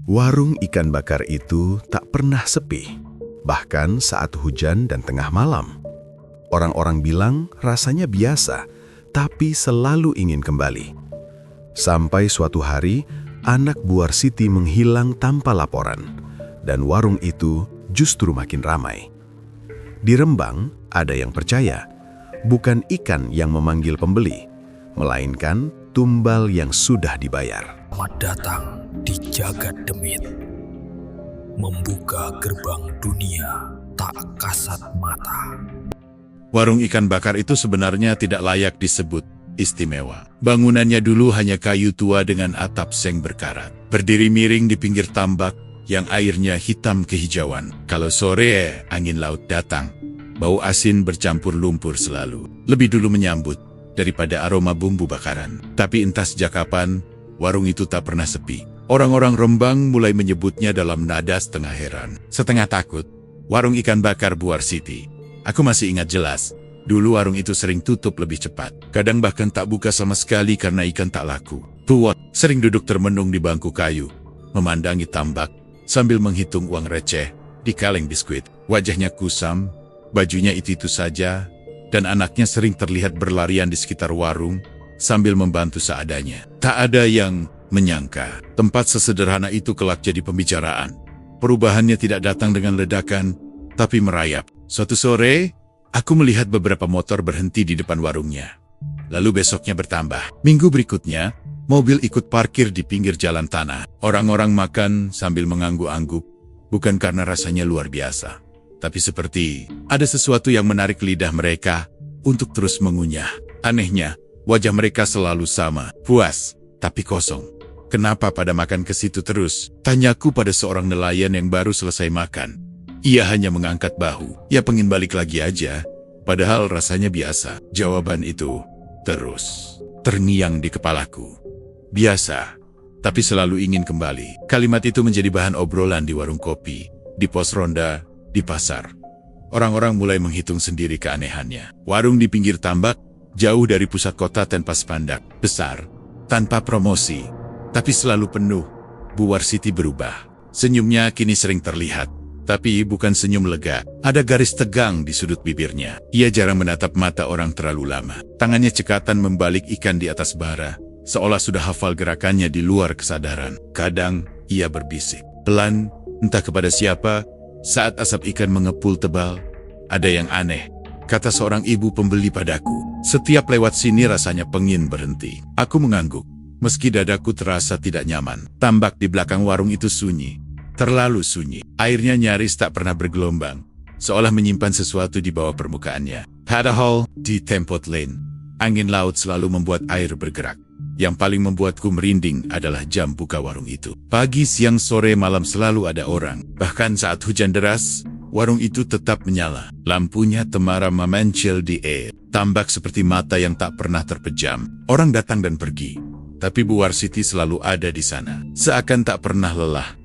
Warung ikan bakar itu tak pernah sepi, bahkan saat hujan dan tengah malam. Orang-orang bilang rasanya biasa, tapi selalu ingin kembali. Sampai suatu hari, anak Buarsiti menghilang tanpa laporan, dan warung itu justru makin ramai. Di Rembang, ada yang percaya, bukan ikan yang memanggil pembeli, melainkan tumbal yang sudah dibayar. Selamat datang di Jagat Demit, membuka gerbang dunia tak kasat mata. Warung ikan bakar itu sebenarnya tidak layak disebut istimewa. Bangunannya dulu hanya kayu tua dengan atap seng berkarat. Berdiri miring di pinggir tambak yang airnya hitam kehijauan. Kalau sore angin laut datang, bau asin bercampur lumpur selalu. Lebih dulu menyambut daripada aroma bumbu bakaran. Tapi entah sejak kapan, warung itu tak pernah sepi. Orang-orang Rembang mulai menyebutnya dalam nada setengah heran, setengah takut. Warung ikan bakar Buarsiti. Aku masih ingat jelas, dulu warung itu sering tutup lebih cepat. Kadang bahkan tak buka sama sekali karena ikan tak laku. Puwot sering duduk termenung di bangku kayu, memandangi tambak, sambil menghitung uang receh di kaleng biskuit. Wajahnya kusam, bajunya itu-itu saja, dan anaknya sering terlihat berlarian di sekitar warung, sambil membantu seadanya. Tak ada yang menyangka, tempat sesederhana itu kelak jadi pembicaraan. Perubahannya tidak datang dengan ledakan, tapi merayap. Suatu sore, aku melihat beberapa motor berhenti di depan warungnya. Lalu besoknya bertambah. Minggu berikutnya, mobil ikut parkir di pinggir jalan tanah. Orang-orang makan sambil mengangguk-angguk, bukan karena rasanya luar biasa, tapi seperti ada sesuatu yang menarik lidah mereka untuk terus mengunyah. Anehnya, wajah mereka selalu sama, puas, tapi kosong. Kenapa pada makan ke situ terus? Tanyaku pada seorang nelayan yang baru selesai makan. Ia hanya mengangkat bahu. Ya pengen balik lagi aja, padahal rasanya biasa. Jawaban itu terus terngiang di kepalaku. Biasa, tapi selalu ingin kembali. Kalimat itu menjadi bahan obrolan di warung kopi, di pos ronda, di pasar. Orang-orang mulai menghitung sendiri keanehannya. Warung di pinggir tambak, jauh dari pusat kota tanpa spanduk besar, tanpa promosi, tapi selalu penuh. Buarsiti berubah. Senyumnya kini sering terlihat, tapi bukan senyum lega. Ada garis tegang di sudut bibirnya. Ia jarang menatap mata orang terlalu lama. Tangannya cekatan membalik ikan di atas bara, seolah sudah hafal gerakannya di luar kesadaran. Kadang ia berbisik pelan, entah kepada siapa, saat asap ikan mengepul tebal. Ada yang aneh, kata seorang ibu pembeli padaku. Setiap lewat sini rasanya pengin berhenti. Aku mengangguk, meski dadaku terasa tidak nyaman. Tambak di belakang warung itu sunyi. Terlalu sunyi. Airnya nyaris tak pernah bergelombang, seolah menyimpan sesuatu di bawah permukaannya. Padahal, di Tempot Lane, angin laut selalu membuat air bergerak. Yang paling membuatku merinding adalah jam buka warung itu. Pagi, siang, sore, malam selalu ada orang. Bahkan saat hujan deras, warung itu tetap menyala. Lampunya temaram memencil di air. Tambak seperti mata yang tak pernah terpejam. Orang datang dan pergi, tapi Buarsiti selalu ada di sana, seakan tak pernah lelah.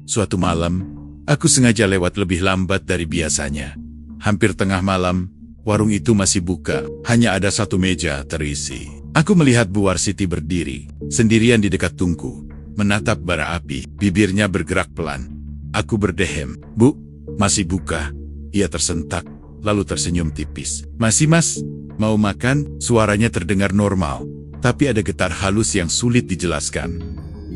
Suatu malam, aku sengaja lewat lebih lambat dari biasanya. Hampir tengah malam, warung itu masih buka. Hanya ada satu meja terisi. Aku melihat Buarsiti berdiri, sendirian di dekat tungku, menatap bara api. Bibirnya bergerak pelan. Aku berdehem. "Bu, masih buka?" Ia tersentak, lalu tersenyum tipis. "Masih, Mas. Mau makan?" Suaranya terdengar normal, tapi ada getar halus yang sulit dijelaskan.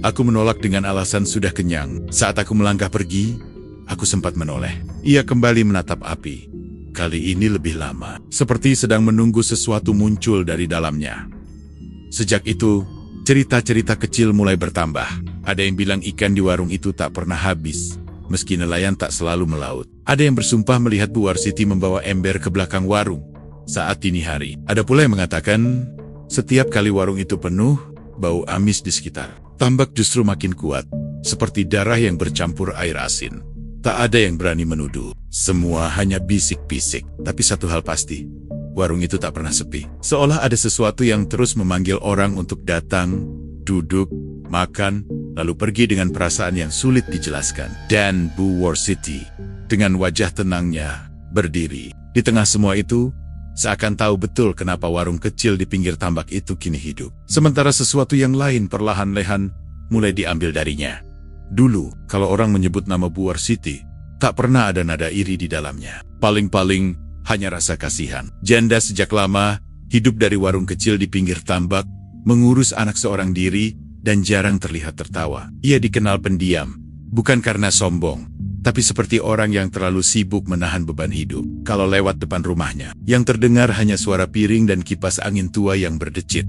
Aku menolak dengan alasan sudah kenyang. Saat aku melangkah pergi, aku sempat menoleh. Ia kembali menatap api. Kali ini lebih lama, seperti sedang menunggu sesuatu muncul dari dalamnya. Sejak itu, cerita-cerita kecil mulai bertambah. Ada yang bilang ikan di warung itu tak pernah habis, meski nelayan tak selalu melaut. Ada yang bersumpah melihat Buarsiti membawa ember ke belakang warung saat dini hari. Ada pula yang mengatakan, setiap kali warung itu penuh, bau amis di sekitar. Tambak justru makin kuat, seperti darah yang bercampur air asin. Tak ada yang berani menuduh. Semua hanya bisik-bisik. Tapi satu hal pasti, warung itu tak pernah sepi. Seolah ada sesuatu yang terus memanggil orang untuk datang, duduk, makan, lalu pergi dengan perasaan yang sulit dijelaskan. Dan Buarsiti, dengan wajah tenangnya, berdiri. Di tengah semua itu, seakan tahu betul kenapa warung kecil di pinggir tambak itu kini hidup. Sementara sesuatu yang lain perlahan-lahan mulai diambil darinya. Dulu, kalau orang menyebut nama Bu Warsiti, tak pernah ada nada iri di dalamnya. Paling-paling hanya rasa kasihan. Janda sejak lama, hidup dari warung kecil di pinggir tambak, mengurus anak seorang diri, dan jarang terlihat tertawa. Ia dikenal pendiam, bukan karena sombong, tapi seperti orang yang terlalu sibuk menahan beban hidup. Kalau lewat depan rumahnya, yang terdengar hanya suara piring dan kipas angin tua yang berdecit.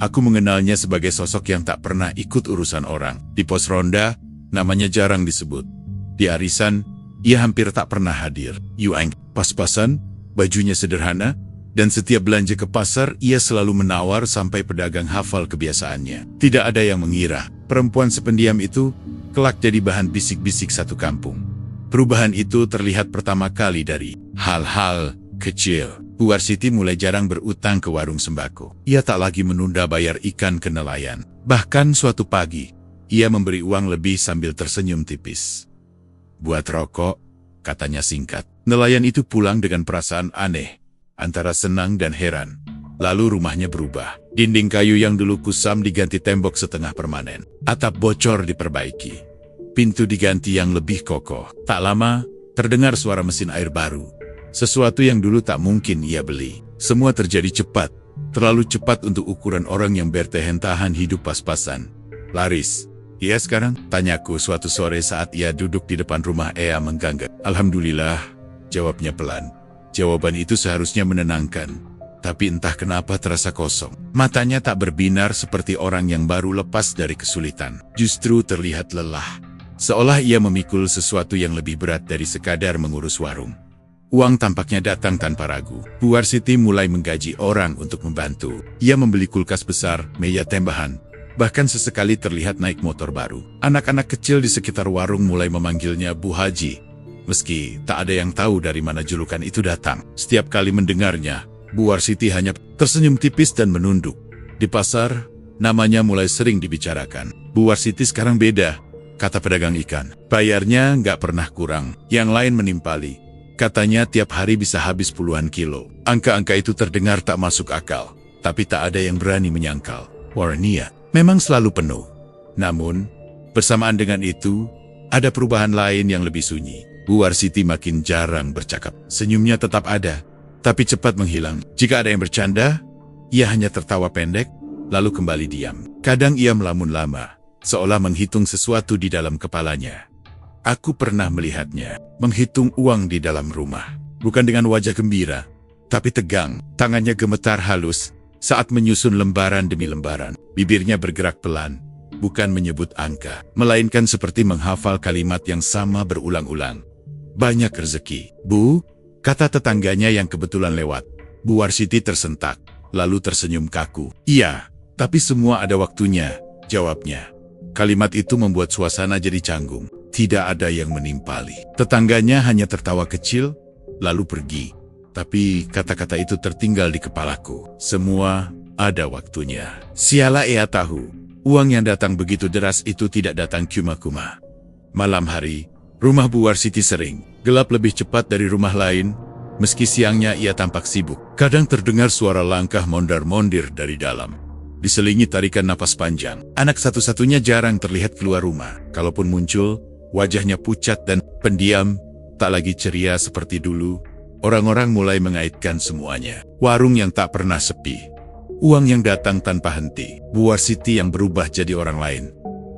Aku mengenalnya sebagai sosok yang tak pernah ikut urusan orang. Di pos ronda, namanya jarang disebut. Di arisan, ia hampir tak pernah hadir. Yuang, pas-pasan, bajunya sederhana, dan setiap belanja ke pasar, ia selalu menawar sampai pedagang hafal kebiasaannya. Tidak ada yang mengira, perempuan sependiam itu kelak jadi bahan bisik-bisik satu kampung. Perubahan itu terlihat pertama kali dari hal-hal kecil. Bu Warsiti mulai jarang berutang ke warung sembako. Ia tak lagi menunda bayar ikan ke nelayan. Bahkan suatu pagi, ia memberi uang lebih sambil tersenyum tipis. "Buat rokok," katanya singkat. Nelayan itu pulang dengan perasaan aneh, antara senang dan heran. Lalu rumahnya berubah. Dinding kayu yang dulu kusam diganti tembok setengah permanen. Atap bocor diperbaiki. Pintu diganti yang lebih kokoh. Tak lama, terdengar suara mesin air baru. Sesuatu yang dulu tak mungkin ia beli. Semua terjadi cepat. Terlalu cepat untuk ukuran orang yang bertahan hidup pas-pasan. "Laris, iya sekarang?" tanyaku suatu sore saat ia duduk di depan rumah Ea mengganggak. "Alhamdulillah," jawabnya pelan. Jawaban itu seharusnya menenangkan, tapi entah kenapa terasa kosong. Matanya tak berbinar seperti orang yang baru lepas dari kesulitan. Justru terlihat lelah, seolah ia memikul sesuatu yang lebih berat dari sekadar mengurus warung. Uang tampaknya datang tanpa ragu. Bu Warsiti mulai menggaji orang untuk membantu. Ia membeli kulkas besar, meja tambahan, bahkan sesekali terlihat naik motor baru. Anak-anak kecil di sekitar warung mulai memanggilnya Bu Haji. Meski tak ada yang tahu dari mana julukan itu datang. Setiap kali mendengarnya, Bu Warsiti hanya tersenyum tipis dan menunduk. Di pasar, namanya mulai sering dibicarakan. "Bu Warsiti sekarang beda," kata pedagang ikan. "Bayarnya nggak pernah kurang." Yang lain menimpali. Katanya tiap hari bisa habis puluhan kilo. Angka-angka itu terdengar tak masuk akal, tapi tak ada yang berani menyangkal. Warnia memang selalu penuh. Namun, bersamaan dengan itu, ada perubahan lain yang lebih sunyi. Bu Warsiti makin jarang bercakap. Senyumnya tetap ada, tapi cepat menghilang. Jika ada yang bercanda, ia hanya tertawa pendek, lalu kembali diam. Kadang ia melamun lama, seolah menghitung sesuatu di dalam kepalanya. Aku pernah melihatnya menghitung uang di dalam rumah. Bukan dengan wajah gembira, tapi tegang. Tangannya gemetar halus saat menyusun lembaran demi lembaran. Bibirnya bergerak pelan, bukan menyebut angka, melainkan seperti menghafal kalimat yang sama berulang-ulang. "Banyak rezeki, Bu," kata tetangganya yang kebetulan lewat. Bu Warsiti tersentak, lalu tersenyum kaku. "Iya, tapi semua ada waktunya," jawabnya. Kalimat itu membuat suasana jadi canggung. Tidak ada yang menimpali. Tetangganya hanya tertawa kecil, lalu pergi. Tapi kata-kata itu tertinggal di kepalaku. Semua ada waktunya. Siala ia tahu, uang yang datang begitu deras itu tidak datang cuma-cuma. Malam hari, rumah Bu Warsiti sering gelap lebih cepat dari rumah lain. Meski siangnya ia tampak sibuk. Kadang terdengar suara langkah mondar-mondir dari dalam, diselingi tarikan napas panjang. Anak satu-satunya jarang terlihat keluar rumah. Kalaupun muncul, wajahnya pucat dan pendiam, tak lagi ceria seperti dulu. Orang-orang mulai mengaitkan semuanya. Warung yang tak pernah sepi. Uang yang datang tanpa henti. Bu Warsiti yang berubah jadi orang lain.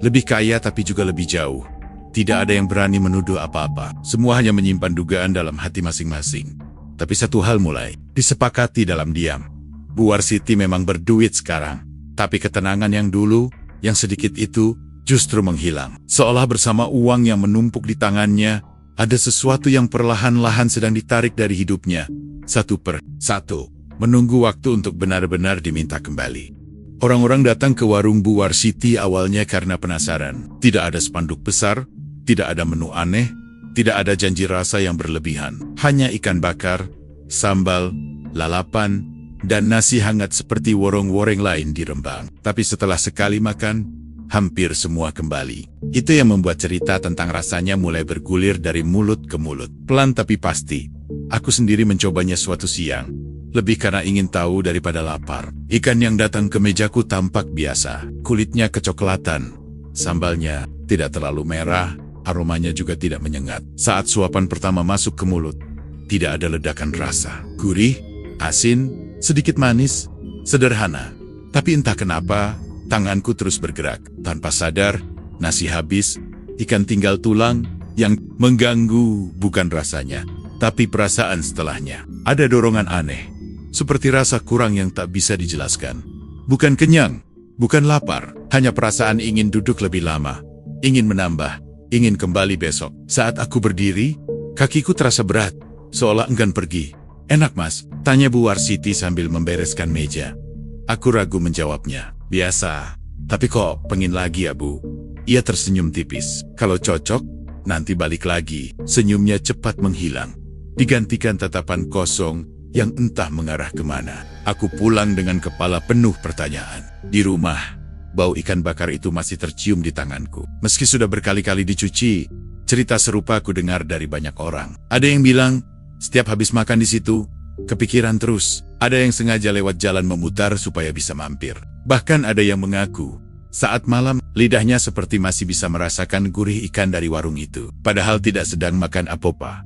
Lebih kaya tapi juga lebih jauh. Tidak ada yang berani menuduh apa-apa. Semua hanya menyimpan dugaan dalam hati masing-masing. Tapi satu hal mulai disepakati dalam diam. Bu Warsiti memang berduit sekarang. Tapi ketenangan yang dulu, yang sedikit itu, justru menghilang. Seolah bersama uang yang menumpuk di tangannya, ada sesuatu yang perlahan-lahan sedang ditarik dari hidupnya. Satu per satu, menunggu waktu untuk benar-benar diminta kembali. Orang-orang datang ke warung Bu Warsiti awalnya karena penasaran. Tidak ada spanduk besar, tidak ada menu aneh, tidak ada janji rasa yang berlebihan. Hanya ikan bakar, sambal, lalapan, dan nasi hangat seperti worong-woreng lain di Rembang. Tapi setelah sekali makan, hampir semua kembali. Itu yang membuat cerita tentang rasanya mulai bergulir dari mulut ke mulut. Pelan tapi pasti. Aku sendiri mencobanya suatu siang. Lebih karena ingin tahu daripada lapar. Ikan yang datang ke mejaku tampak biasa. Kulitnya kecoklatan. Sambalnya Tidak terlalu merah, aromanya juga tidak menyengat. Saat suapan pertama masuk ke mulut, tidak ada ledakan rasa. Gurih, asin, sedikit manis, sederhana. Tapi entah kenapa, tanganku terus bergerak. Tanpa sadar, nasi habis, ikan tinggal tulang. Yang mengganggu bukan rasanya, tapi perasaan setelahnya. Ada dorongan aneh, seperti rasa kurang yang tak bisa dijelaskan. Bukan kenyang, bukan lapar, hanya perasaan ingin duduk lebih lama, ingin menambah, ingin kembali besok. Saat aku berdiri, kakiku terasa berat, seolah enggan pergi. Enak mas, tanya Bu Warsiti sambil membereskan meja. Aku ragu menjawabnya. Biasa, tapi kok pengen lagi ya Bu? Ia tersenyum tipis. Kalau cocok, nanti balik lagi. Senyumnya cepat menghilang, digantikan tatapan kosong yang entah mengarah kemana. Aku pulang dengan kepala penuh pertanyaan. Di rumah, bau ikan bakar itu masih tercium di tanganku. Meski sudah berkali-kali dicuci, cerita serupa aku dengar dari banyak orang. Ada yang bilang, setiap habis makan di situ, kepikiran terus. Ada yang sengaja lewat jalan memutar supaya bisa mampir. Bahkan ada yang mengaku, saat malam, lidahnya seperti masih bisa merasakan gurih ikan dari warung itu. Padahal tidak sedang makan apa-apa.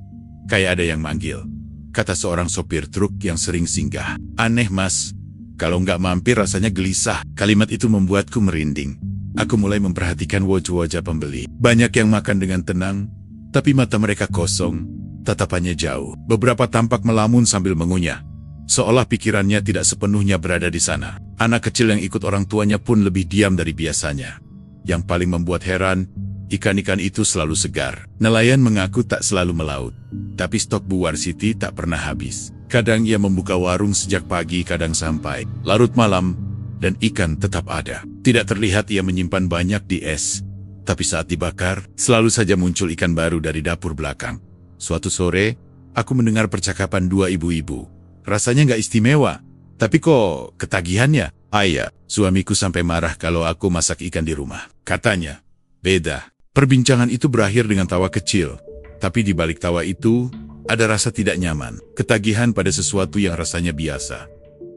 Kayak ada yang manggil, kata seorang sopir truk yang sering singgah. Aneh mas, kalau nggak mampir rasanya gelisah. Kalimat itu membuatku merinding. Aku mulai memperhatikan wajah-wajah pembeli. Banyak yang makan dengan tenang, tapi mata mereka kosong, tatapannya jauh. Beberapa tampak melamun sambil mengunyah, seolah pikirannya tidak sepenuhnya berada di sana. Anak kecil yang ikut orang tuanya pun lebih diam dari biasanya. Yang paling membuat heran, ikan-ikan itu selalu segar. Nelayan mengaku tak selalu melaut, tapi stok Bu Warsiti tak pernah habis. Kadang ia membuka warung sejak pagi, kadang sampai larut malam, dan ikan tetap ada. Tidak terlihat ia menyimpan banyak di es, tapi saat dibakar, selalu saja muncul ikan baru dari dapur belakang. Suatu sore, aku mendengar percakapan dua ibu-ibu. Rasanya nggak istimewa, tapi kok ketagihannya? Ayah, suamiku sampai marah kalau aku masak ikan di rumah. Katanya, beda. Perbincangan itu berakhir dengan tawa kecil, tapi di balik tawa itu, ada rasa tidak nyaman. Ketagihan pada sesuatu yang rasanya biasa.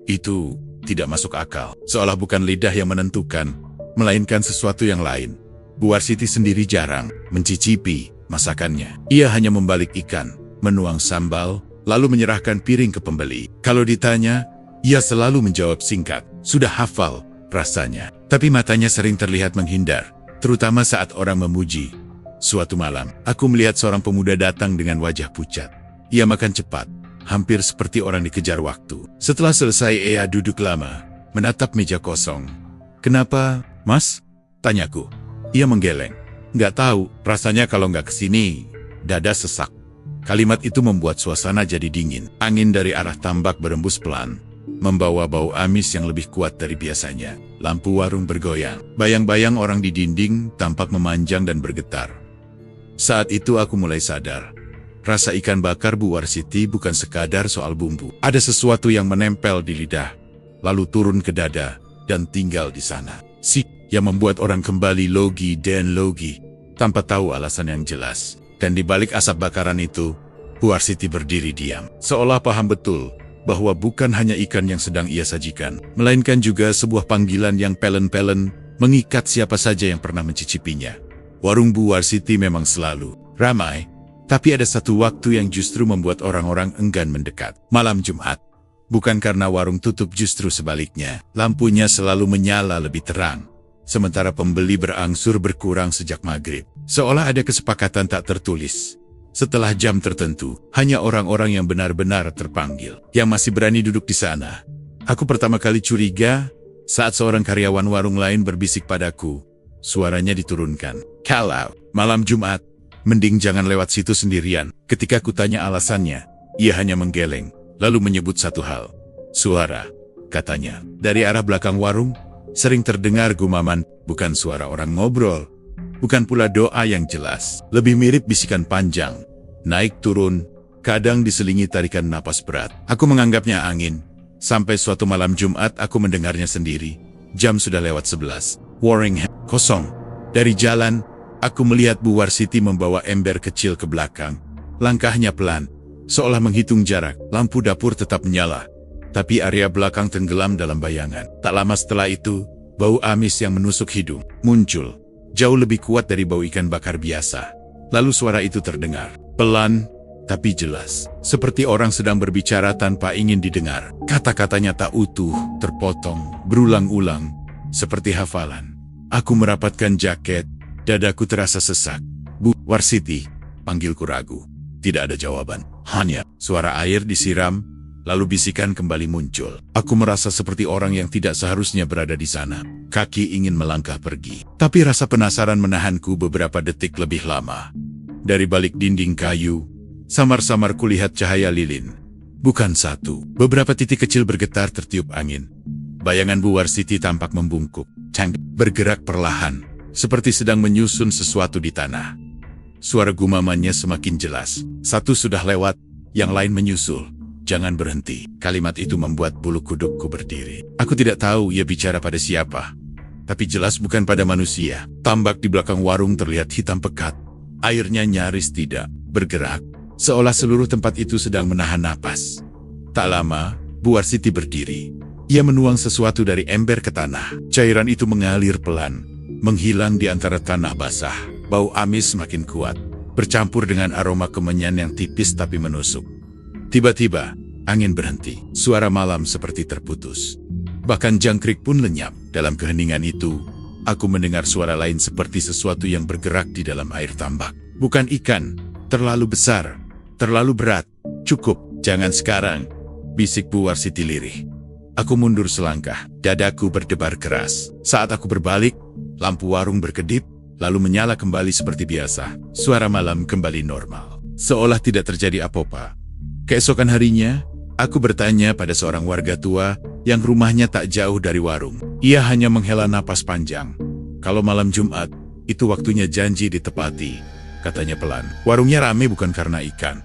Itu tidak masuk akal. Seolah bukan lidah yang menentukan, melainkan sesuatu yang lain. Bu Warsiti sendiri jarang mencicipi masakannya. Ia hanya membalik ikan, menuang sambal, lalu menyerahkan piring ke pembeli. Kalau ditanya, ia selalu menjawab singkat, sudah hafal rasanya. Tapi matanya sering terlihat menghindar, terutama saat orang memuji. Suatu malam, aku melihat seorang pemuda datang dengan wajah pucat. Ia makan cepat, hampir seperti orang dikejar waktu. Setelah selesai, ia duduk lama, menatap meja kosong. Kenapa, mas? Tanyaku. Ia menggeleng. Nggak tahu, rasanya kalau nggak kesini, dada sesak. Kalimat itu membuat suasana jadi dingin. Angin dari arah tambak berembus pelan, membawa bau amis yang lebih kuat dari biasanya. Lampu warung bergoyang. Bayang-bayang orang di dinding tampak memanjang dan bergetar. Saat itu aku mulai sadar. Rasa ikan bakar Bu Warsiti bukan sekadar soal bumbu. Ada sesuatu yang menempel di lidah, lalu turun ke dada, dan tinggal di sana. Yang membuat orang kembali logi dan logi, tanpa tahu alasan yang jelas. Dan di balik asap bakaran itu, Bu Warsiti berdiri diam, seolah paham betul bahwa bukan hanya ikan yang sedang ia sajikan, melainkan juga sebuah panggilan yang pelen-pelen mengikat siapa saja yang pernah mencicipinya. Warung Bu Warsiti memang selalu ramai, tapi ada satu waktu yang justru membuat orang-orang enggan mendekat. Malam Jumat. Bukan karena warung tutup, justru sebaliknya. Lampunya selalu menyala lebih terang, sementara pembeli berangsur berkurang sejak maghrib. Seolah ada kesepakatan tak tertulis. Setelah jam tertentu, hanya orang-orang yang benar-benar terpanggil yang masih berani duduk di sana. Aku pertama kali curiga saat seorang karyawan warung lain berbisik padaku. Suaranya diturunkan. Kalau malam Jumat, mending jangan lewat situ sendirian. Ketika kutanya alasannya, ia hanya menggeleng, lalu menyebut satu hal. Suara, katanya. Dari arah belakang warung, sering terdengar gumaman, bukan suara orang ngobrol. Bukan pula doa yang jelas. Lebih mirip bisikan panjang, naik turun, kadang diselingi tarikan napas berat. Aku menganggapnya angin. Sampai suatu malam Jumat aku mendengarnya sendiri. Jam sudah lewat 11. Warung kosong. Dari jalan, aku melihat Bu Warsiti membawa ember kecil ke belakang. Langkahnya pelan, seolah menghitung jarak. Lampu dapur tetap menyala, tapi area belakang tenggelam dalam bayangan. Tak lama setelah itu, bau amis yang menusuk hidung muncul. jauh lebih kuat dari bau ikan bakar biasa. Lalu suara itu terdengar, pelan tapi jelas, seperti orang sedang berbicara tanpa ingin didengar. Kata-katanya tak utuh, terpotong, berulang-ulang, seperti hafalan. Aku merapatkan jaket, dadaku terasa sesak. Bu Warsiti, panggilku ragu. Tidak ada jawaban, hanya suara air disiram, lalu bisikan kembali muncul. Aku merasa seperti orang yang tidak seharusnya berada di sana. Kaki ingin melangkah pergi, tapi rasa penasaran menahanku beberapa detik lebih lama. Dari balik dinding kayu, samar-samar kulihat cahaya lilin. Bukan satu, beberapa titik kecil bergetar tertiup angin. Bayangan Bu Warsiti tampak membungkuk, bergerak perlahan, seperti sedang menyusun sesuatu di tanah. Suara gumamannya semakin jelas. Satu sudah lewat, yang lain menyusul. Jangan berhenti. Kalimat itu membuat bulu kudukku berdiri. Aku tidak tahu ia bicara pada siapa, tapi jelas bukan pada manusia. Tambak di belakang warung terlihat hitam pekat. Airnya nyaris tidak bergerak, seolah seluruh tempat itu sedang menahan napas. Tak lama, Bu Warsiti berdiri. Ia menuang sesuatu dari ember ke tanah. Cairan itu mengalir pelan, menghilang di antara tanah basah. Bau amis semakin kuat, bercampur dengan aroma kemenyan yang tipis tapi menusuk. Tiba-tiba, angin berhenti. Suara malam seperti terputus. Bahkan jangkrik pun lenyap. Dalam keheningan itu, aku mendengar suara lain seperti sesuatu yang bergerak di dalam air tambak. Bukan ikan, terlalu besar, terlalu berat. Cukup, jangan sekarang, bisik Bu Warsiti lirih. Aku mundur selangkah, dadaku berdebar keras. Saat aku berbalik, lampu warung berkedip, lalu menyala kembali seperti biasa. Suara malam kembali normal, seolah tidak terjadi apa-apa. Keesokan harinya, aku bertanya pada seorang warga tua yang rumahnya tak jauh dari warung. Ia hanya menghela napas panjang. Kalau malam Jumat, itu waktunya janji ditepati, katanya pelan. Warungnya ramai bukan karena ikan.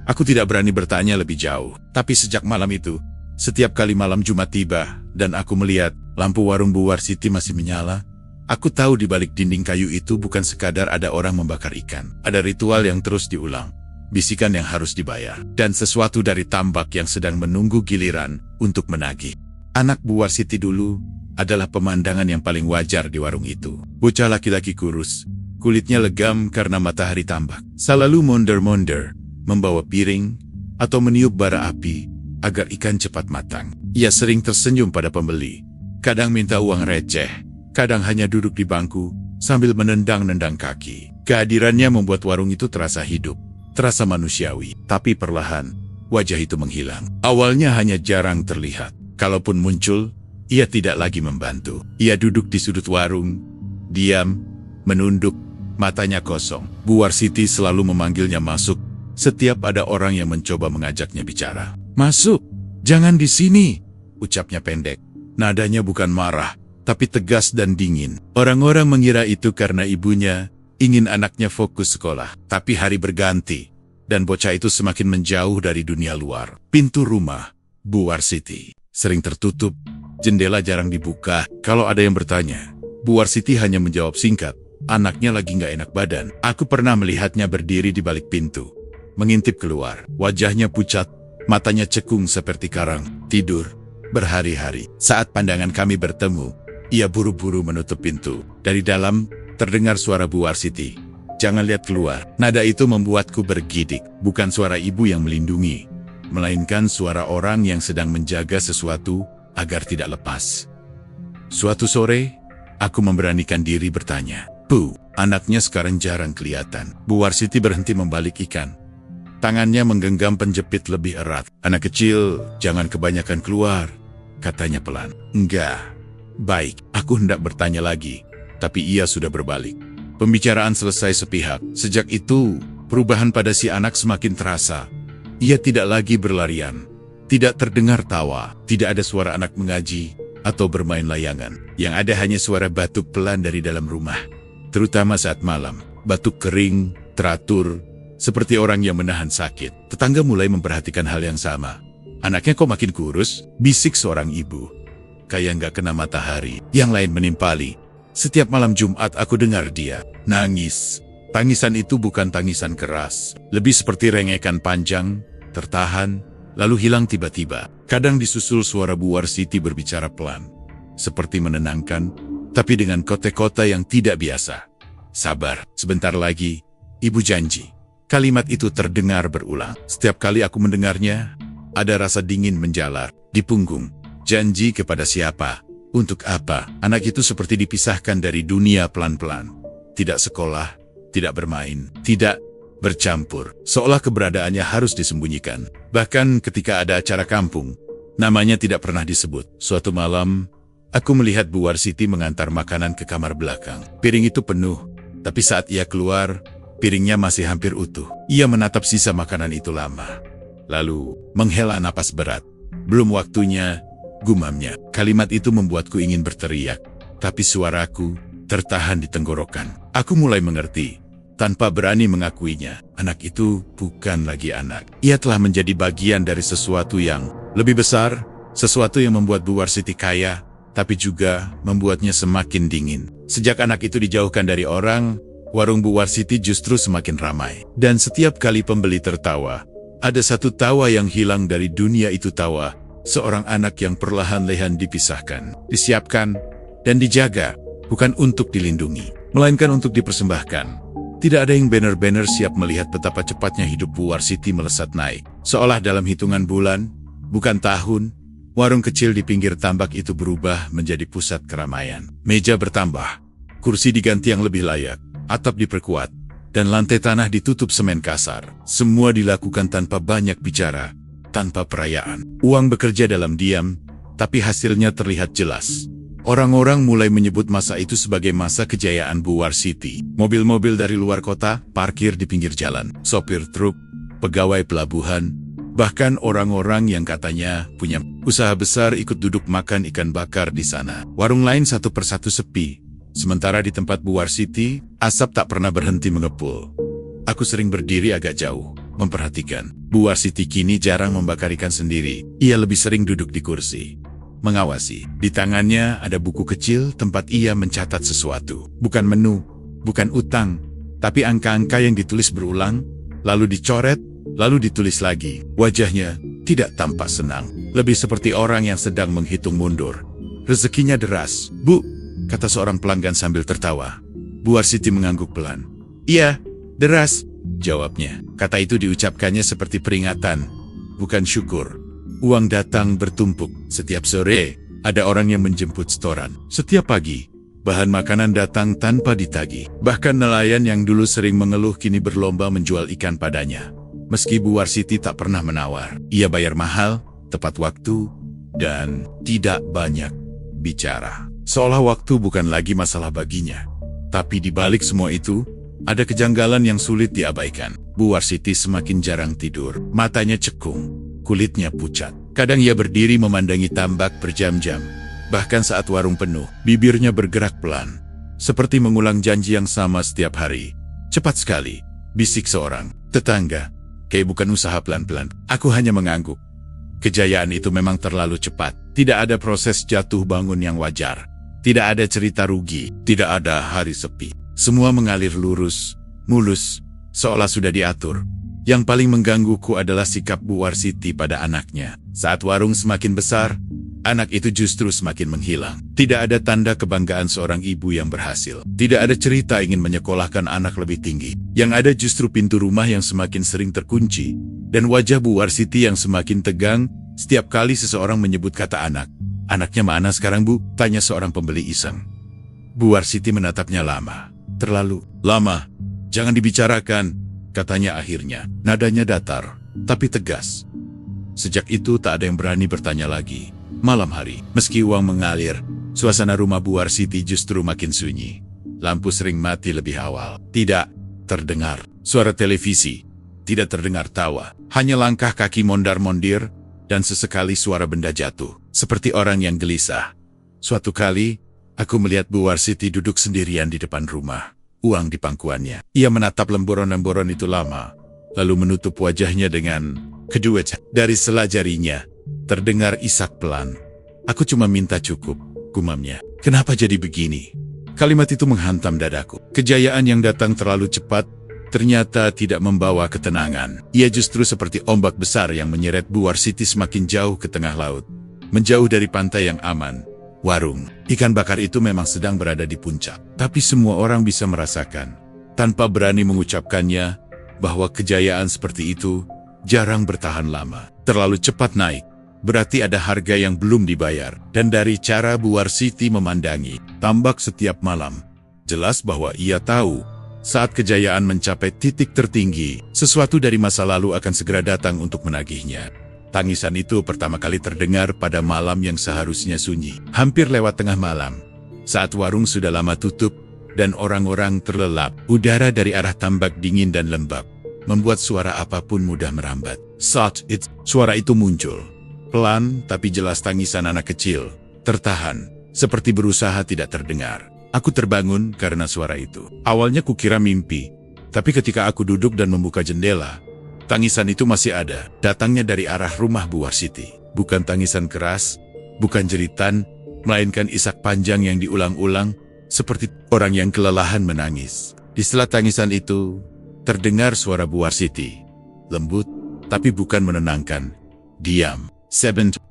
Aku tidak berani bertanya lebih jauh, tapi sejak malam itu, setiap kali malam Jumat tiba, dan aku melihat lampu warung Bu Warsiti masih menyala, aku tahu di balik dinding kayu itu bukan sekadar ada orang membakar ikan. Ada ritual yang terus diulang, bisikan yang harus dibayar, dan sesuatu dari tambak yang sedang menunggu giliran untuk menagih. Anak Bu Warsiti dulu adalah pemandangan yang paling wajar di warung itu. Bocah laki-laki kurus, kulitnya legam karena matahari tambak. Selalu mondar-mondar, membawa piring, atau meniup bara api, agar ikan cepat matang. Ia sering tersenyum pada pembeli, kadang minta uang receh, kadang hanya duduk di bangku, sambil menendang-nendang kaki. Kehadirannya membuat warung itu terasa hidup, terasa manusiawi. Tapi perlahan, wajah itu menghilang. Awalnya hanya jarang terlihat. Kalaupun muncul, ia tidak lagi membantu. Ia duduk di sudut warung, diam, menunduk, matanya kosong. Bu Warsiti selalu memanggilnya masuk, setiap ada orang yang mencoba mengajaknya bicara. Masuk, jangan di sini, ucapnya pendek. Nadanya bukan marah, tapi tegas dan dingin. Orang-orang mengira itu karena ibunya ingin anaknya fokus sekolah. Tapi hari berganti, dan bocah itu semakin menjauh dari dunia luar. Pintu rumah Bu Warsiti sering tertutup, jendela jarang dibuka. Kalau ada yang bertanya, Bu Warsiti hanya menjawab singkat, anaknya lagi nggak enak badan. Aku pernah melihatnya berdiri di balik pintu, mengintip keluar. Wajahnya pucat, matanya cekung seperti karang, tidur berhari-hari. Saat pandangan kami bertemu, ia buru-buru menutup pintu. Dari dalam, terdengar suara Bu Warsiti. Jangan lihat keluar. Nada itu membuatku bergidik. Bukan suara ibu yang melindungi, melainkan suara orang yang sedang menjaga sesuatu agar tidak lepas. Suatu sore, aku memberanikan diri bertanya, Bu, anaknya sekarang jarang kelihatan. Bu Warsiti berhenti membalik ikan. Tangannya menggenggam penjepit lebih erat. Anak kecil, jangan kebanyakan keluar, katanya pelan. Enggak. Baik, aku hendak bertanya lagi, tapi ia sudah berbalik. Pembicaraan selesai sepihak. Sejak itu, perubahan pada si anak semakin terasa. Ia tidak lagi berlarian, tidak terdengar tawa, tidak ada suara anak mengaji atau bermain layangan. Yang ada hanya suara batuk pelan dari dalam rumah, terutama saat malam. Batuk kering, teratur, seperti orang yang menahan sakit. Tetangga mulai memperhatikan hal yang sama. Anaknya kok makin kurus? Bisik seorang ibu. Kayak nggak kena matahari. Yang lain menimpali. Setiap malam Jumat aku dengar dia nangis. Tangisan itu bukan tangisan keras. Lebih seperti rengekan panjang, tertahan, lalu hilang tiba-tiba. Kadang disusul suara Bu Warsiti berbicara pelan, seperti menenangkan, tapi dengan kota-kota yang tidak biasa. Sabar, sebentar lagi, ibu janji. Kalimat itu terdengar berulang. Setiap kali aku mendengarnya, ada rasa dingin menjalar di punggung. Janji kepada siapa? Untuk apa? Anak itu seperti dipisahkan dari dunia pelan-pelan. Tidak sekolah, tidak bermain, tidak bercampur. Seolah keberadaannya harus disembunyikan. Bahkan ketika ada acara kampung, namanya tidak pernah disebut. Suatu malam, aku melihat Bu Warsiti mengantar makanan ke kamar belakang. Piring itu penuh, tapi saat ia keluar, piringnya masih hampir utuh. Ia menatap sisa makanan itu lama. Lalu, menghela napas berat. Belum waktunya, gumamnya. Kalimat itu membuatku ingin berteriak, tapi suaraku tertahan di tenggorokan. Aku mulai mengerti. Tanpa berani mengakuinya, anak itu bukan lagi anak. Ia telah menjadi bagian dari sesuatu yang lebih besar, sesuatu yang membuat Bu Warsiti kaya, tapi juga membuatnya semakin dingin. Sejak anak itu dijauhkan dari orang, warung Bu Warsiti justru semakin ramai. Dan setiap kali pembeli tertawa, ada satu tawa yang hilang dari dunia itu. Tawa seorang anak yang perlahan-lahan dipisahkan, disiapkan, dan dijaga, bukan untuk dilindungi, melainkan untuk dipersembahkan. Tidak ada yang banner-banner siap melihat betapa cepatnya hidup Bu Warsiti melesat naik. Seolah dalam hitungan bulan, bukan tahun, warung kecil di pinggir tambak itu berubah menjadi pusat keramaian. Meja bertambah, kursi diganti yang lebih layak, atap diperkuat, dan lantai tanah ditutup semen kasar. Semua dilakukan tanpa banyak bicara, tanpa perayaan. Uang bekerja dalam diam, tapi hasilnya terlihat jelas. Orang-orang mulai menyebut masa itu sebagai masa kejayaan Bu Warsiti. Mobil-mobil dari luar kota parkir di pinggir jalan. Sopir truk, pegawai pelabuhan, bahkan orang-orang yang katanya punya usaha besar ikut duduk makan ikan bakar di sana. Warung lain satu persatu sepi. Sementara di tempat Bu Warsiti, asap tak pernah berhenti mengepul. Aku sering berdiri agak jauh, memperhatikan. Bu Warsiti kini jarang membakar ikan sendiri. Ia lebih sering duduk di kursi, mengawasi. Di tangannya ada buku kecil tempat ia mencatat sesuatu. Bukan menu, bukan utang, tapi angka-angka yang ditulis berulang, lalu dicoret, lalu ditulis lagi. Wajahnya tidak tampak senang, lebih seperti orang yang sedang menghitung mundur. Rezekinya deras, Bu, kata seorang pelanggan sambil tertawa. Bu Warsiti mengangguk pelan. Iya, deras, jawabnya. Kata itu diucapkannya seperti peringatan, bukan syukur. Uang datang bertumpuk. Setiap sore, ada orang yang menjemput setoran. Setiap pagi, bahan makanan datang tanpa ditagih. Bahkan nelayan yang dulu sering mengeluh kini berlomba menjual ikan padanya. Meski Bu Warsiti tak pernah menawar, ia bayar mahal, tepat waktu, dan tidak banyak bicara. Seolah waktu bukan lagi masalah baginya. Tapi di balik semua itu, ada kejanggalan yang sulit diabaikan. Bu Warsiti semakin jarang tidur. Matanya cekung. Kulitnya pucat. Kadang ia berdiri memandangi tambak berjam-jam. Bahkan saat warung penuh, bibirnya bergerak pelan. Seperti mengulang janji yang sama setiap hari. Cepat sekali, bisik seorang tetangga. Kayak bukan usaha pelan-pelan. Aku hanya mengangguk. Kejayaan itu memang terlalu cepat. Tidak ada proses jatuh bangun yang wajar. Tidak ada cerita rugi. Tidak ada hari sepi. Semua mengalir lurus, mulus, seolah sudah diatur. Yang paling menggangguku adalah sikap Bu Warsiti pada anaknya. Saat warung semakin besar, anak itu justru semakin menghilang. Tidak ada tanda kebanggaan seorang ibu yang berhasil. Tidak ada cerita ingin menyekolahkan anak lebih tinggi. Yang ada justru pintu rumah yang semakin sering terkunci, dan wajah Bu Warsiti yang semakin tegang setiap kali seseorang menyebut kata anak. Anaknya mana sekarang, Bu? Tanya seorang pembeli iseng. Bu Warsiti menatapnya lama. Terlalu lama. Jangan dibicarakan, katanya akhirnya. Nadanya datar, tapi tegas. Sejak itu tak ada yang berani bertanya lagi. Malam hari, meski uang mengalir, suasana rumah Bu Warsiti justru makin sunyi. Lampu sering mati lebih awal. Tidak terdengar suara televisi. Tidak terdengar tawa. Hanya langkah kaki mondar-mondir, dan sesekali suara benda jatuh. Seperti orang yang gelisah. Suatu kali, aku melihat Bu Warsiti duduk sendirian di depan rumah. Uang di pangkuannya. Ia menatap lemburan-lemburan itu lama, lalu menutup wajahnya dengan kedua dari sela jarinya. Terdengar isak pelan. Aku cuma minta cukup, gumamnya. Kenapa jadi begini? Kalimat itu menghantam dadaku. Kejayaan yang datang terlalu cepat, ternyata tidak membawa ketenangan. Ia justru seperti ombak besar yang menyeret Bu Warsiti semakin jauh ke tengah laut. Menjauh dari pantai yang aman, warung. Ikan bakar itu memang sedang berada di puncak. Tapi semua orang bisa merasakan, tanpa berani mengucapkannya, bahwa kejayaan seperti itu jarang bertahan lama. Terlalu cepat naik, berarti ada harga yang belum dibayar. Dan dari cara Bu Warsiti memandangi tambak setiap malam, jelas bahwa ia tahu, saat kejayaan mencapai titik tertinggi, sesuatu dari masa lalu akan segera datang untuk menagihnya. Tangisan itu pertama kali terdengar pada malam yang seharusnya sunyi. Hampir lewat tengah malam, saat warung sudah lama tutup dan orang-orang terlelap. Udara dari arah tambak dingin dan lembab, membuat suara apapun mudah merambat. Suara itu muncul. Pelan tapi jelas, tangisan anak kecil. Tertahan, seperti berusaha tidak terdengar. Aku terbangun karena suara itu. Awalnya kukira mimpi, tapi ketika aku duduk dan membuka jendela, tangisan itu masih ada. Datangnya dari arah rumah Bu Warsiti. Bukan tangisan keras, bukan jeritan, melainkan isak panjang yang diulang-ulang, seperti orang yang kelelahan menangis. Di sela tangisan itu, terdengar suara Bu Warsiti. Lembut, tapi bukan menenangkan. Diam.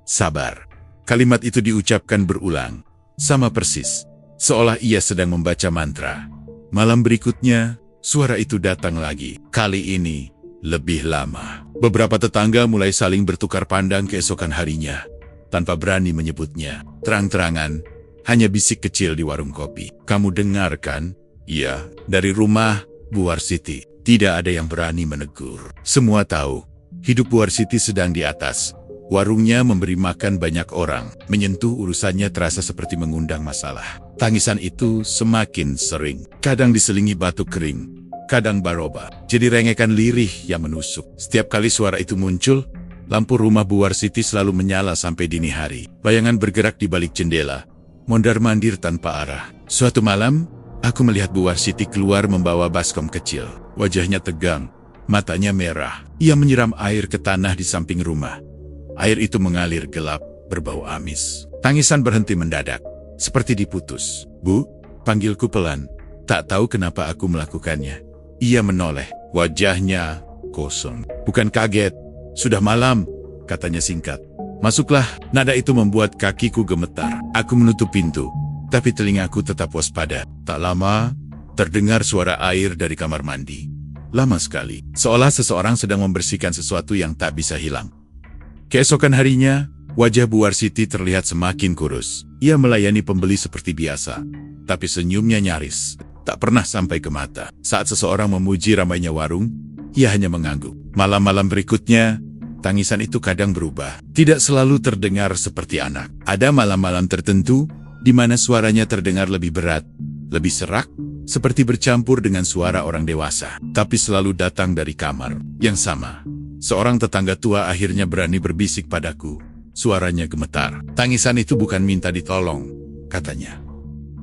Sabar. Kalimat itu diucapkan berulang. Sama persis, seolah ia sedang membaca mantra. Malam berikutnya, suara itu datang lagi. Kali ini, lebih lama. Beberapa tetangga mulai saling bertukar pandang keesokan harinya, tanpa berani menyebutnya. Terang-terangan, hanya bisik kecil di warung kopi. Kamu dengar kan? Iya, dari rumah Bu Warsiti. Tidak ada yang berani menegur. Semua tahu, hidup Bu Warsiti sedang di atas. Warungnya memberi makan banyak orang. Menyentuh urusannya terasa seperti mengundang masalah. Tangisan itu semakin sering. Kadang diselingi batu kering, kadang baroba. Jadi rengekan lirih yang menusuk. Setiap kali suara itu muncul, lampu rumah Bu Warsiti selalu menyala sampai dini hari. Bayangan bergerak di balik jendela, mondar-mandir tanpa arah. Suatu malam, aku melihat Bu Warsiti keluar membawa baskom kecil. Wajahnya tegang, matanya merah. Ia menyiram air ke tanah di samping rumah. Air itu mengalir gelap, berbau amis. Tangisan berhenti mendadak, seperti diputus. Bu, panggilku pelan. Tak tahu kenapa aku melakukannya. Ia menoleh, wajahnya kosong. Bukan kaget, sudah malam, katanya singkat. Masuklah. Nada itu membuat kakiku gemetar. Aku menutup pintu, tapi telingaku tetap waspada. Tak lama, terdengar suara air dari kamar mandi. Lama sekali, seolah seseorang sedang membersihkan sesuatu yang tak bisa hilang. Keesokan harinya, wajah Bu Warsiti terlihat semakin kurus. Ia melayani pembeli seperti biasa, tapi senyumnya nyaris, tak pernah sampai ke mata. Saat seseorang memuji ramainya warung, ia hanya mengangguk. Malam-malam berikutnya, tangisan itu kadang berubah. Tidak selalu terdengar seperti anak. Ada malam-malam tertentu, di mana suaranya terdengar lebih berat, lebih serak, seperti bercampur dengan suara orang dewasa. Tapi selalu datang dari kamar yang sama. Seorang tetangga tua akhirnya berani berbisik padaku. Suaranya gemetar. Tangisan itu bukan minta ditolong, katanya.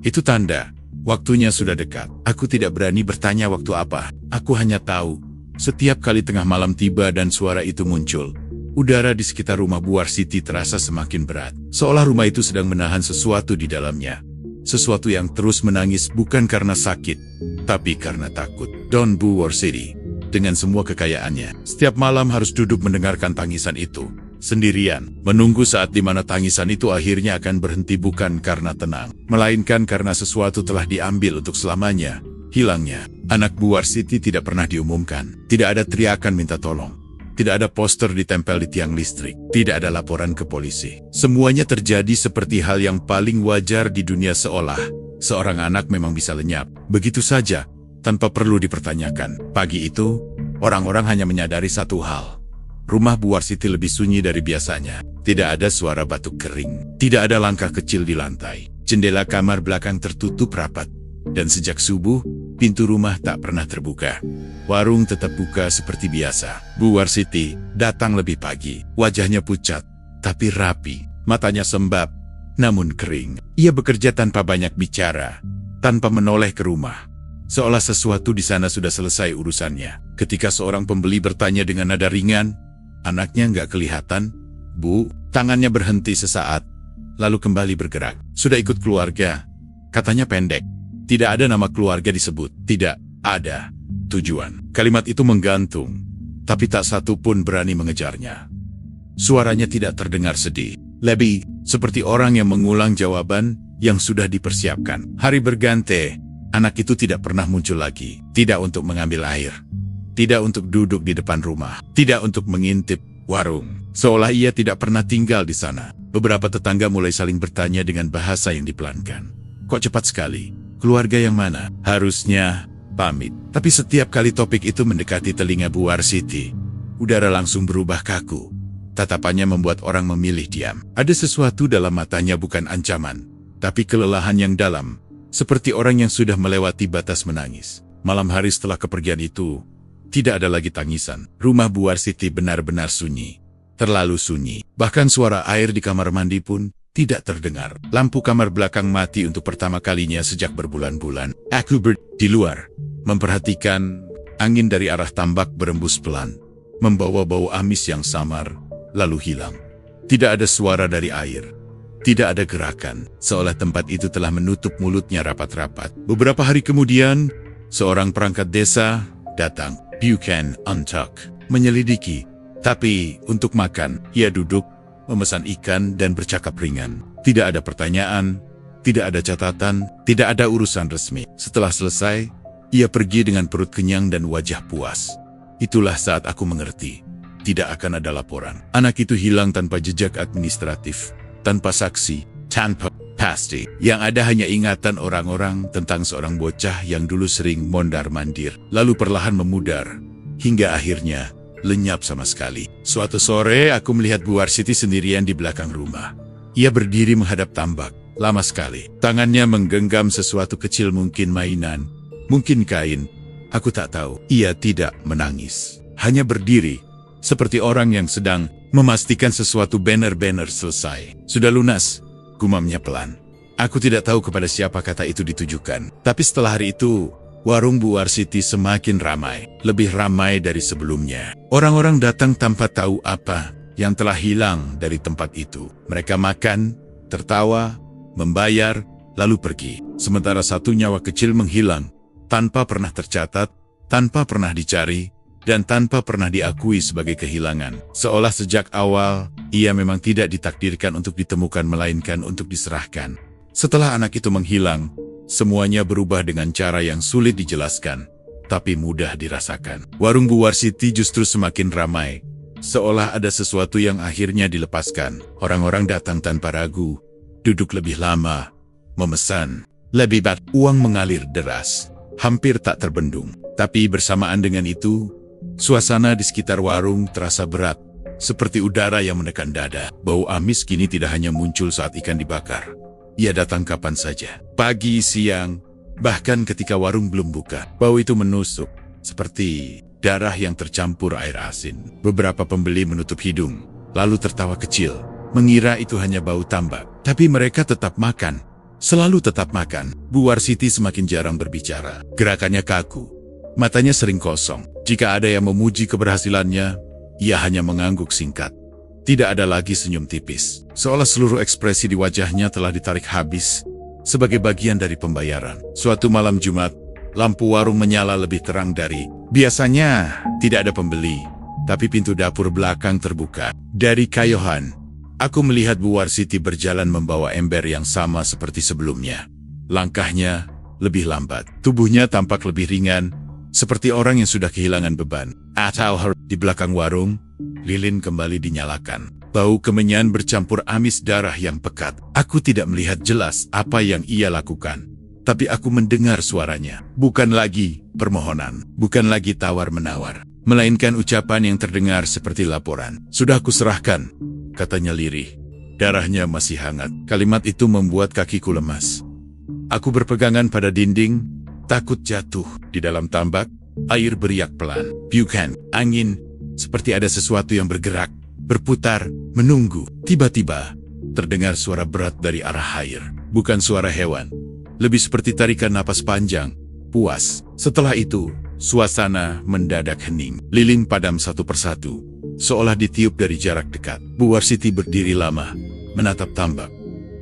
Itu tanda, waktunya sudah dekat. Aku tidak berani bertanya waktu apa. Aku hanya tahu, setiap kali tengah malam tiba dan suara itu muncul, udara di sekitar rumah Bu Warsiti terasa semakin berat. Seolah rumah itu sedang menahan sesuatu di dalamnya. Sesuatu yang terus menangis bukan karena sakit, tapi karena takut. Don Bu Warsiti, dengan semua kekayaannya, setiap malam harus duduk mendengarkan tangisan itu, sendirian, menunggu saat di mana tangisan itu akhirnya akan berhenti, bukan karena tenang, melainkan karena sesuatu telah diambil untuk selamanya. Hilangnya anak Bu Warsiti tidak pernah diumumkan. Tidak ada teriakan minta tolong. Tidak ada poster ditempel di tiang listrik. Tidak ada laporan ke polisi. Semuanya terjadi seperti hal yang paling wajar di dunia, seolah seorang anak memang bisa lenyap begitu saja, tanpa perlu dipertanyakan. Pagi itu, orang-orang hanya menyadari satu hal. Rumah Bu Warsiti lebih sunyi dari biasanya. Tidak ada suara batuk kering. Tidak ada langkah kecil di lantai. Jendela kamar belakang tertutup rapat. Dan sejak subuh, pintu rumah tak pernah terbuka. Warung tetap buka seperti biasa. Bu Warsiti datang lebih pagi. Wajahnya pucat, tapi rapi. Matanya sembab, namun kering. Ia bekerja tanpa banyak bicara, tanpa menoleh ke rumah. Seolah sesuatu di sana sudah selesai urusannya. Ketika seorang pembeli bertanya dengan nada ringan, "Anaknya nggak kelihatan, Bu?" Tangannya berhenti sesaat, lalu kembali bergerak. "Sudah ikut keluarga," katanya pendek. Tidak ada nama keluarga disebut. Tidak ada tujuan. Kalimat itu menggantung, tapi tak satu pun berani mengejarnya. Suaranya tidak terdengar sedih, Lebih seperti orang yang mengulang jawaban yang sudah dipersiapkan. Hari berganti, anak itu tidak pernah muncul lagi. Tidak untuk mengambil air. Tidak untuk duduk di depan rumah. Tidak untuk mengintip warung. Seolah ia tidak pernah tinggal di sana. Beberapa tetangga mulai saling bertanya dengan bahasa yang dipelankan. Kok cepat sekali? Keluarga yang mana? Harusnya pamit. Tapi setiap kali topik itu mendekati telinga Bu Warsiti, udara langsung berubah kaku. Tatapannya membuat orang memilih diam. Ada sesuatu dalam matanya, bukan ancaman, tapi kelelahan yang dalam, seperti orang yang sudah melewati batas menangis. Malam hari setelah kepergian itu, tidak ada lagi tangisan. Rumah Bu Warsiti benar-benar sunyi. Terlalu sunyi. Bahkan suara air di kamar mandi pun tidak terdengar. Lampu kamar belakang mati untuk pertama kalinya sejak berbulan-bulan. Aku di luar, memperhatikan angin dari arah tambak berembus pelan, membawa bau amis yang samar, lalu hilang. Tidak ada suara dari air. Tidak ada gerakan, seolah tempat itu telah menutup mulutnya rapat-rapat. Beberapa hari kemudian, seorang perangkat desa datang. Bukan untuk menyelidiki, tapi untuk makan. Ia duduk, memesan ikan dan bercakap ringan. Tidak ada pertanyaan, tidak ada catatan, tidak ada urusan resmi. Setelah selesai, ia pergi dengan perut kenyang dan wajah puas. Itulah saat aku mengerti. Tidak akan ada laporan. Anak itu hilang tanpa jejak administratif, tanpa saksi, tanpa pasti. Yang ada hanya ingatan orang-orang tentang seorang bocah yang dulu sering mondar-mandir, lalu perlahan memudar, hingga akhirnya lenyap sama sekali. Suatu sore aku melihat Bu Warsiti sendirian di belakang rumah. Ia berdiri menghadap tambak, lama sekali. Tangannya menggenggam sesuatu kecil, mungkin mainan, mungkin kain. Aku tak tahu. Ia tidak menangis, hanya berdiri, seperti orang yang sedang memastikan sesuatu banner-banner selesai. Sudah lunas, gumamnya pelan. Aku tidak tahu kepada siapa kata itu ditujukan. Tapi setelah hari itu, warung Bu Warsiti semakin ramai. Lebih ramai dari sebelumnya. Orang-orang datang tanpa tahu apa yang telah hilang dari tempat itu. Mereka makan, tertawa, membayar, lalu pergi. Sementara satu nyawa kecil menghilang, tanpa pernah tercatat, tanpa pernah dicari, dan tanpa pernah diakui sebagai kehilangan. Seolah sejak awal, ia memang tidak ditakdirkan untuk ditemukan melainkan untuk diserahkan. Setelah anak itu menghilang, semuanya berubah dengan cara yang sulit dijelaskan, tapi mudah dirasakan. Warung Bu Warsiti justru semakin ramai, seolah ada sesuatu yang akhirnya dilepaskan. Orang-orang datang tanpa ragu, duduk lebih lama, memesan lebih banyak. Uang mengalir deras, hampir tak terbendung. Tapi bersamaan dengan itu, suasana di sekitar warung terasa berat, seperti udara yang menekan dada. Bau amis kini tidak hanya muncul saat ikan dibakar. Ia datang kapan saja, pagi, siang, bahkan ketika warung belum buka. Bau itu menusuk, seperti darah yang tercampur air asin. Beberapa pembeli menutup hidung, lalu tertawa kecil, mengira itu hanya bau tambak. Tapi mereka tetap makan, selalu tetap makan. Bu Warsiti semakin jarang berbicara, gerakannya kaku, matanya sering kosong. Jika ada yang memuji keberhasilannya, ia hanya mengangguk singkat. Tidak ada lagi senyum tipis, seolah seluruh ekspresi di wajahnya telah ditarik habis sebagai bagian dari pembayaran. Suatu malam Jumat, lampu warung menyala lebih terang dari biasanya. Tidak ada pembeli, tapi pintu dapur belakang terbuka. Dari kayuhan, aku melihat Bu Warsiti berjalan membawa ember yang sama seperti sebelumnya. Langkahnya lebih lambat, tubuhnya tampak lebih ringan, seperti orang yang sudah kehilangan beban. Atau di belakang warung, lilin kembali dinyalakan. Bau kemenyan bercampur amis darah yang pekat. Aku tidak melihat jelas apa yang ia lakukan, tapi aku mendengar suaranya. Bukan lagi permohonan, bukan lagi tawar-menawar, melainkan ucapan yang terdengar seperti laporan. Sudah aku serahkan, katanya lirih. Darahnya masih hangat. Kalimat itu membuat kakiku lemas. Aku berpegangan pada dinding, takut jatuh. Di dalam tambak, air beriak pelan. Bukan angin, seperti ada sesuatu yang bergerak, berputar, menunggu. Tiba-tiba, terdengar suara berat dari arah air. Bukan suara hewan, lebih seperti tarikan napas panjang, puas. Setelah itu, suasana mendadak hening. Lilin padam satu persatu, seolah ditiup dari jarak dekat. Bu Warsiti berdiri lama, menatap tambak.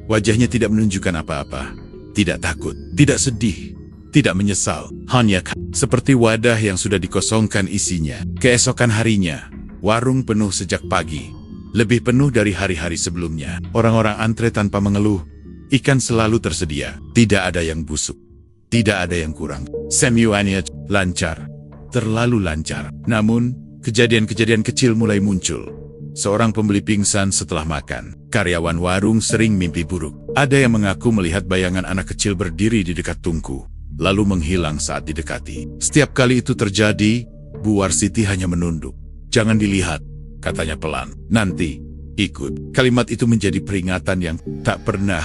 Wajahnya tidak menunjukkan apa-apa. Tidak takut, tidak sedih, tidak menyesal, hanya seperti wadah yang sudah dikosongkan isinya. Keesokan harinya, warung penuh sejak pagi. lebih penuh dari hari-hari sebelumnya. Orang-orang antre tanpa mengeluh. Ikan selalu tersedia. Tidak ada yang busuk. Tidak ada yang kurang. Semuanya lancar. Terlalu lancar. Namun, kejadian-kejadian kecil mulai muncul. Seorang pembeli pingsan setelah makan. Karyawan warung sering mimpi buruk. Ada yang mengaku melihat bayangan anak kecil berdiri di dekat tungku, lalu menghilang saat didekati. Setiap kali itu terjadi, Bu Warsiti hanya menunduk. "Jangan dilihat," katanya pelan. "Nanti, ikut." Kalimat itu menjadi peringatan yang tak pernah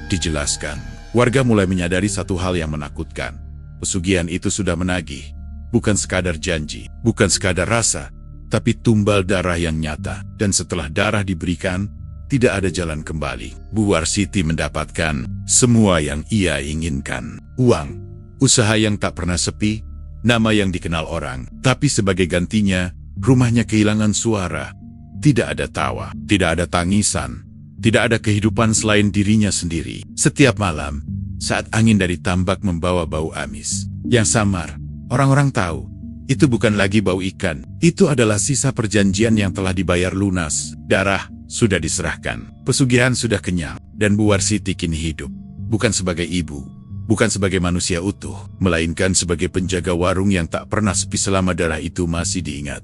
dijelaskan. Warga mulai menyadari satu hal yang menakutkan. Pesugihan itu sudah menagih. Bukan sekadar janji, bukan sekadar rasa, tapi tumbal darah yang nyata. Dan setelah darah diberikan, tidak ada jalan kembali. Bu Warsiti mendapatkan semua yang ia inginkan. Uang, usaha yang tak pernah sepi, nama yang dikenal orang. Tapi sebagai gantinya, rumahnya kehilangan suara. Tidak ada tawa, tidak ada tangisan, tidak ada kehidupan selain dirinya sendiri. Setiap malam, saat angin dari tambak membawa bau amis yang samar, orang-orang tahu, itu bukan lagi bau ikan. Itu adalah sisa perjanjian yang telah dibayar lunas. Darah sudah diserahkan. Pesugihan sudah kenyang. Dan Bu Warsiti kini hidup. Bukan sebagai ibu, bukan sebagai manusia utuh, melainkan sebagai penjaga warung yang tak pernah sepi selama darah itu masih diingat.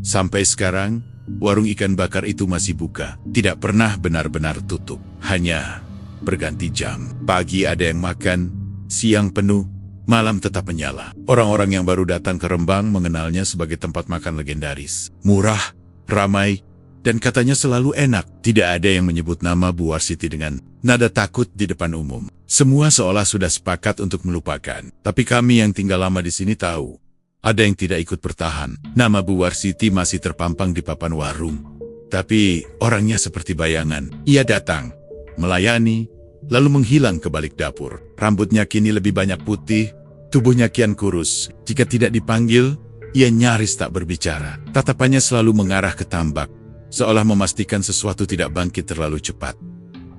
Sampai sekarang, warung ikan bakar itu masih buka. Tidak pernah benar-benar tutup. Hanya berganti jam. Pagi ada yang makan, siang penuh, malam tetap menyala. Orang-orang yang baru datang ke Rembang mengenalnya sebagai tempat makan legendaris. Murah, ramai, dan katanya selalu enak. Tidak ada yang menyebut nama Bu Warsiti dengan nada takut di depan umum. Semua seolah sudah sepakat untuk melupakan. Tapi kami yang tinggal lama di sini tahu, ada yang tidak ikut bertahan. Nama Bu Warsiti masih terpampang di papan warung. Tapi orangnya seperti bayangan. Ia datang, melayani, lalu menghilang ke balik dapur. Rambutnya kini lebih banyak putih, tubuhnya kian kurus. Jika tidak dipanggil, ia nyaris tak berbicara. Tatapannya selalu mengarah ke tambak, seolah memastikan sesuatu tidak bangkit terlalu cepat.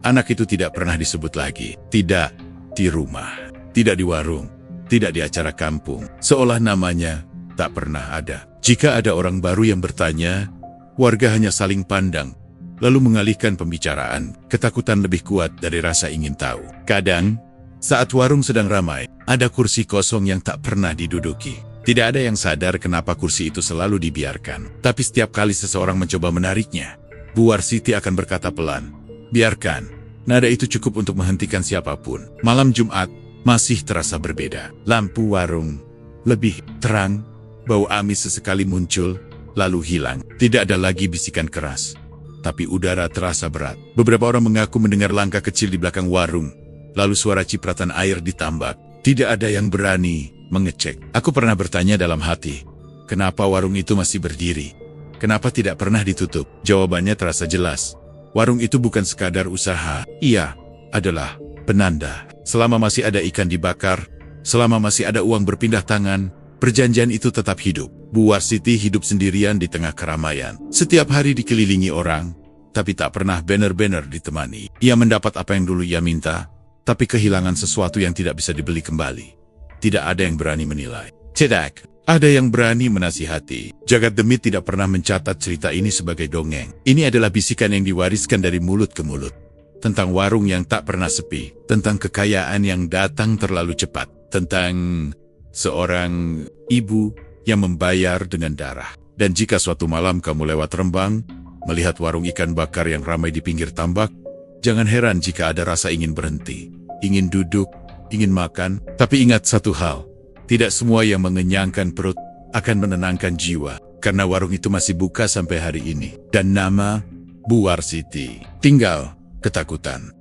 Anak itu tidak pernah disebut lagi. Tidak di rumah, tidak di warung, tidak di acara kampung. Seolah namanya tak pernah ada. Jika ada orang baru yang bertanya, warga hanya saling pandang, lalu mengalihkan pembicaraan. Ketakutan lebih kuat dari rasa ingin tahu. Kadang, saat warung sedang ramai, ada kursi kosong yang tak pernah diduduki. Tidak ada yang sadar kenapa kursi itu selalu dibiarkan. Tapi setiap kali seseorang mencoba menariknya, Bu Warsiti akan berkata pelan, "Biarkan." Nada itu cukup untuk menghentikan siapapun. Malam Jumat masih terasa berbeda. Lampu warung lebih terang, bau amis sesekali muncul, lalu hilang. Tidak ada lagi bisikan keras, tapi udara terasa berat. Beberapa orang mengaku mendengar langkah kecil di belakang warung, lalu suara cipratan air di tambak. Tidak ada yang berani mengecek. Aku pernah bertanya dalam hati, kenapa warung itu masih berdiri? Kenapa tidak pernah ditutup? Jawabannya terasa jelas. Warung itu bukan sekadar usaha. Ia adalah penanda. Selama masih ada ikan dibakar, selama masih ada uang berpindah tangan, perjanjian itu tetap hidup. Bu Warsiti hidup sendirian di tengah keramaian. Setiap hari dikelilingi orang, tapi tak pernah benar-benar ditemani. Ia mendapat apa yang dulu ia minta, tapi kehilangan sesuatu yang tidak bisa dibeli kembali. Tidak ada yang berani menilai. Cedak, ada yang berani menasihati. Jagat Demit tidak pernah mencatat cerita ini sebagai dongeng. Ini adalah bisikan yang diwariskan dari mulut ke mulut. Tentang warung yang tak pernah sepi. Tentang kekayaan yang datang terlalu cepat. Tentang seorang ibu yang membayar dengan darah. Dan jika suatu malam kamu lewat Rembang, melihat warung ikan bakar yang ramai di pinggir tambak, jangan heran jika ada rasa ingin berhenti, ingin duduk, ingin makan. Tapi ingat satu hal, tidak semua yang mengenyangkan perut akan menenangkan jiwa. Karena warung itu masih buka sampai hari ini. Dan nama Bu Warsiti tinggal ketakutan.